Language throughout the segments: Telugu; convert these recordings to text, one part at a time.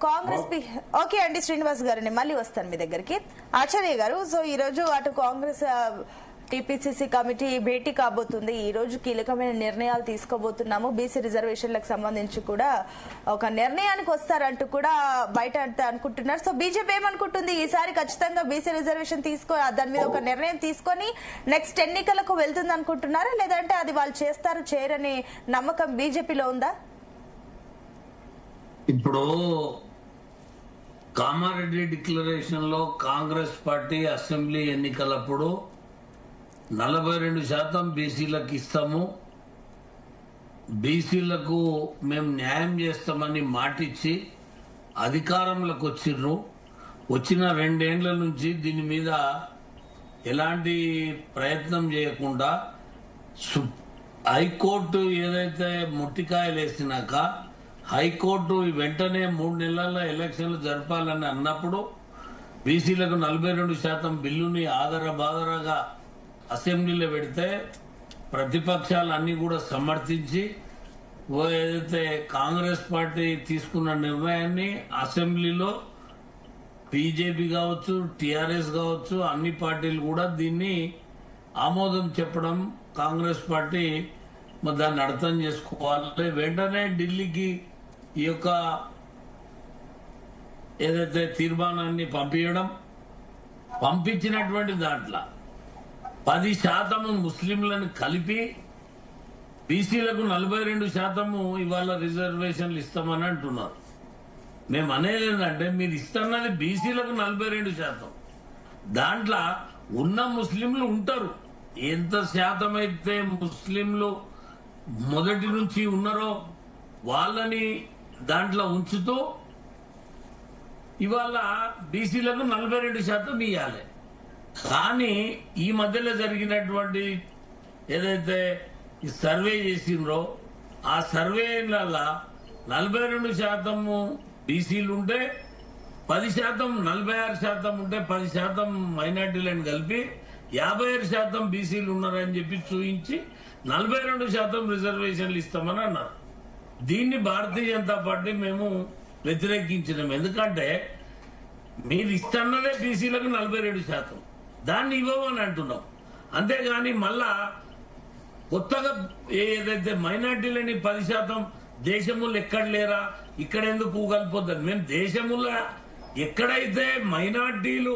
కాంగ్రెస్ ఓకే అండి శ్రీనివాస్ గారిని మళ్ళీ వస్తాను మీ దగ్గరికి. ఆచార్య గారు, సో ఈ రోజు అటు కాంగ్రెస్ టీపీసీసీ కమిటీ భేటీ కాబోతుంది. ఈ రోజు కీలకమైన నిర్ణయాలు తీసుకోబోతున్నాము. బీసీ రిజర్వేషన్లకు సంబంధించి కూడా ఒక నిర్ణయానికి వస్తారంటూ కూడా బయట అనుకుంటున్నారు. సో బీజేపీ ఏమనుకుంటుంది, ఈసారి ఖచ్చితంగా బీసీ రిజర్వేషన్ దాని మీద ఒక నిర్ణయం తీసుకొని నెక్స్ట్ ఎన్నికలకు వెళ్తుంది అనుకుంటున్నారా, లేదంటే అది వాళ్ళు చేస్తారు చేయరనే నమ్మకం బీజేపీలో ఉందా? ఇప్పుడు కామారెడ్డి డిక్లరేషన్ లో కాంగ్రెస్ పార్టీ అసెంబ్లీ ఎన్నికలప్పుడు 42% బీసీలకు ఇస్తాము, బీసీలకు మేము న్యాయం చేస్తామని మాటిచ్చి అధికారంలోకి వచ్చిన 2 ఏళ్ల నుంచి దీని మీద ఎలాంటి ప్రయత్నం చేయకుండా హైకోర్టు ఏదైతే ముట్టికాయలు వేసినాక హైకోర్టు వెంటనే 3 నెలల ఎలక్షన్లు జరపాలని అన్నప్పుడు బీసీలకు 42% బిల్లుని ఆదరబాదరగా అసెంబ్లీలో పెడితే ప్రతిపక్షాలు అన్ని కూడా సమర్థించి ఏదైతే కాంగ్రెస్ పార్టీ తీసుకున్న నిర్ణయాన్ని అసెంబ్లీలో బీజేపీ కావచ్చు, టీఆర్ఎస్ కావచ్చు, అన్ని పార్టీలు కూడా దీన్ని ఆమోదం చెప్పడం, కాంగ్రెస్ పార్టీ దాన్ని అర్థం చేసుకోవాలి. వెంటనే ఢిల్లీకి ఈ యొక్క ఏదైతే తీర్మానాన్ని పంపించినటువంటి దాంట్లో 10% ముస్లింలను కలిపి బీసీలకు 42% ఇవాళ రిజర్వేషన్లు ఇస్తామని అంటున్నారు. మేము అనేది ఏంటంటే మీరు ఇస్తున్నది బీసీలకు 42%, దాంట్లో ఉన్న ముస్లింలు ఉంటారు. ఎంత శాతం అయితే ముస్లింలు మొదటి నుంచి ఉన్నారో వాళ్ళని దాంట్లో ఉంచుతూ ఇవాళ బీసీలకు 42% ఇవ్వాలి. కానీ ఈ మధ్యలో జరిగినటువంటి ఏదైతే ఈ సర్వే చేసిండ్రో ఆ సర్వేలలో 42% బీసీలు ఉంటే 10%, 46% ఉంటే 10% మైనార్టీలను కలిపి 57% బీసీలు ఉన్నారని చెప్పి చూపించి 42% రిజర్వేషన్లు ఇస్తామని అన్నారు. దీన్ని భారతీయ జనతా పార్టీ మేము వ్యతిరేకించినాం. ఎందుకంటే మీరు ఇస్తున్నదే బీసీలకు 47%, దాన్ని ఇవ్వమని అంటున్నాం. అంతేగాని మళ్ళా కొత్తగా ఏదైతే మైనార్టీలని 10% దేశములు ఎక్కడ లేరా, ఇక్కడ ఎందుకు కలిపోద్దని మేము దేశములో ఎక్కడైతే మైనార్టీలు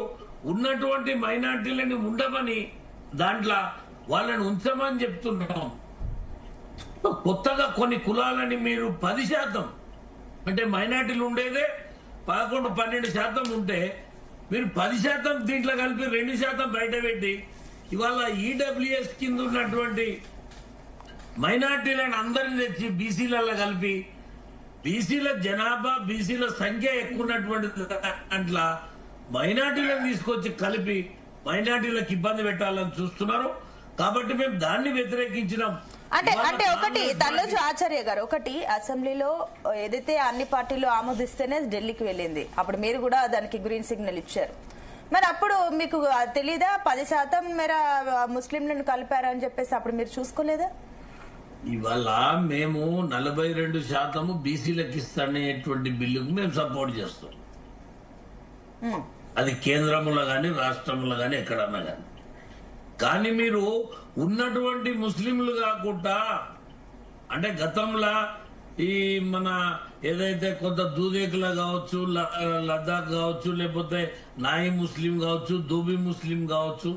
ఉన్నటువంటి మైనార్టీలని ఉండమని దాంట్లో వాళ్ళని ఉంచమని చెప్తున్నాం. కొత్తగా కొన్ని కులాలని మీరు 10% అంటే మైనార్టీలు ఉండేదే 11-12% ఉంటే మీరు 10% దీంట్లో కలిపి 2% బయట పెట్టి ఇవాళ ఈడబ్ల్యూఎస్ కింద ఉన్నటువంటి మైనార్టీలను అందరిని తెచ్చి బీసీలలో కలిపి బీసీల జనాభా బీసీల సంఖ్య ఎక్కువ ఉన్నటువంటి దాంట్లో మైనార్టీలను తీసుకొచ్చి కలిపి మైనార్టీలకు ఇబ్బంది పెట్టాలని చూస్తున్నారు. కాబట్టి మేము దాన్ని వ్యతిరేకించినాం. అంటే ఒకటి తల్లోజు ఆచార్య గారు, ఒకటి అసెంబ్లీలో ఏదైతే అన్ని పార్టీలు ఆమోదిస్తేనే ఢిల్లీకి వెళ్ళింది, అప్పుడు మీరు కూడా దానికి గ్రీన్ సిగ్నల్ ఇచ్చారు. మరి అప్పుడు మీకు తెలీదా 10% మేర ముస్లింలను కలిపారని చెప్పేసి అప్పుడు మీరు చూసుకోలేదా? ఇవాళ మేము 42% బీసీలకు ఇస్తానేటువంటి బిల్లుకు మేము సపోర్ట్ చేస్తాం. అది కేంద్రంలో గాని రాష్ట్రంలో గాని ఎక్కడన్నా గాని. కానీ మీరు ఉన్నటువంటి ముస్లింలు కాకుండా అంటే గతంలో ఈ మన ఏదైతే కొంత దూదేకుల కావచ్చు, లద్దాఖ్ కావచ్చు, లేకపోతే నాయి ముస్లిం కావచ్చు, దూబి ముస్లిం కావచ్చు,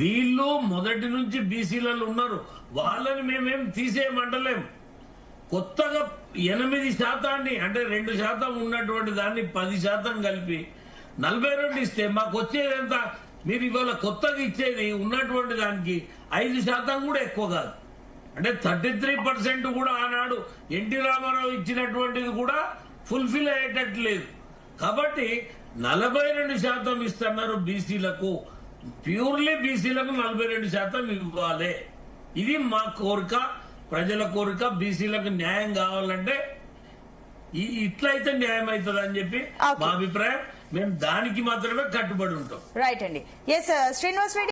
వీళ్ళు మొదటి నుంచి బీసీలలో ఉన్నారు. వాళ్ళని మేమేం తీసేయమంటలేం. కొత్తగా 8% అంటే 2% ఉన్నటువంటి దాన్ని 10% కలిపి 42 ఇస్తే మాకు వచ్చేది ఎంత? మీరు ఇవాళ కొత్తగా ఇచ్చేది ఉన్నటువంటి దానికి 5% కూడా ఎక్కువ కాదు. అంటే 33% కూడా ఆనాడు ఎన్టీ రామారావు ఇచ్చినటువంటిది కూడా ఫుల్ఫిల్ అయ్యేటట్లేదు. కాబట్టి 42% ఇస్తున్నారు బీసీలకు, ప్యూర్లీ బీసీలకు 42% ఇవ్వాలి. ఇది మా కోరిక, ప్రజల కోరిక. బీసీలకు న్యాయం కావాలంటే ఇట్లయితే న్యాయం అవుతుంది అని చెప్పి మా అభిప్రాయం. మేము దానికి మాత్రమే కట్టుబడి ఉంటాం. రైట్ అండి. ఎస్ శ్రీనివాస్ రెడ్డి.